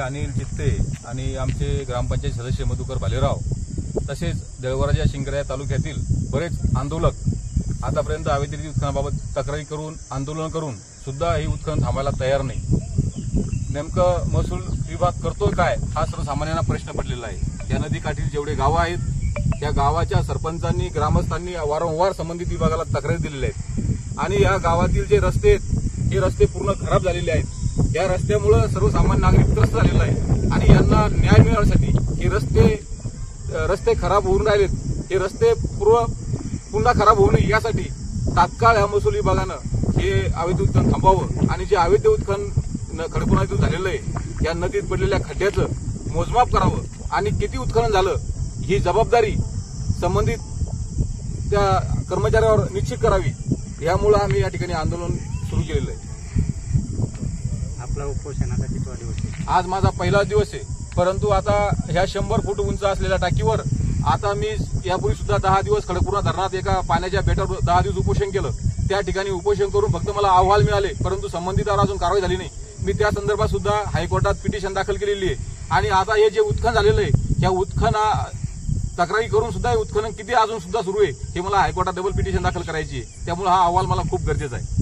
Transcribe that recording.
अनिल चित्ते आणि आमचे ग्रामपंचायत सदस्य मधुकर भालेराव तसेच देवळराजा शिंगऱ्या तालुक्यातील बरेच आंदोलक आतापर्यंत अवैध उत्खननाबाबत तक्रारी करून आंदोलन करून सुद्धा ही उत्खनन थांबायला तयार नाही। नेमकं महसूल विभाग करतोय काय हा सर्वसामान्यांना प्रश्न पडलेला आहे। या नदीकाठी जेवढे गावं आहेत त्या गावाच्या सरपंचांनी ग्रामस्थांनी वारंवार संबंधित विभागाला तक्रारी दिलेल्या आहेत आणि या गावातील जे रस्ते आहेत हे रस्ते पूर्ण खराब झालेले आहेत। या रस्त्यामुळे सर्वसामान्य नागरिक त्रस्त झालेला आहे आणि यांना न्याय मिळण्यासाठी हे रस्ते खराब होऊन राहिलेत। हे रस्ते पुन्हा खराब होऊ नये यासाठी तात्काळ या महसूल विभागानं हे अवैध उत्खनन थांबवावं आणि जे अवैध उत्खनन खडकोनातून झालेलं आहे या नदीत पडलेल्या खड्ड्याचं मोजमाप करावं आणि किती उत्खनन झालं ही जबाबदारी संबंधित त्या कर्मचाऱ्यावर निश्चित करावी। यामुळे आम्ही या ठिकाणी आंदोलन सुरू केलेलं आहे। आपला उपोषणाचा कितवा दिवस आहे? आज माझा पहिला दिवस आहे, परंतु आता ह्या 100 फूट उंच असलेल्या टाकीवर आता मी यापूर्वी सुद्धा 10 दिवस खडकपूर्णा धरणात एका पाण्याच्या बेटावर 10 दिवस उपोषण केलं। त्या ठिकाणी उपोषण करून फक्त मला अहवाल मिळाले, परंतु संबंधितावर अजून कारवाई झाली नाही। मी त्या संदर्भात सुद्धा हायकोर्टात पिटिशन दाखल केलेली आहे आणि आता हे जे उत्खनन झालेलं आहे या तक्रारी करून सुद्धा उत्खनन किती अजून सुद्धा सुरू आहे हे मला हायकोर्टात डबल पिटिशन दाखल करायची आहे। त्यामुळे हा अहवाल मला खूप गरजेचा आहे।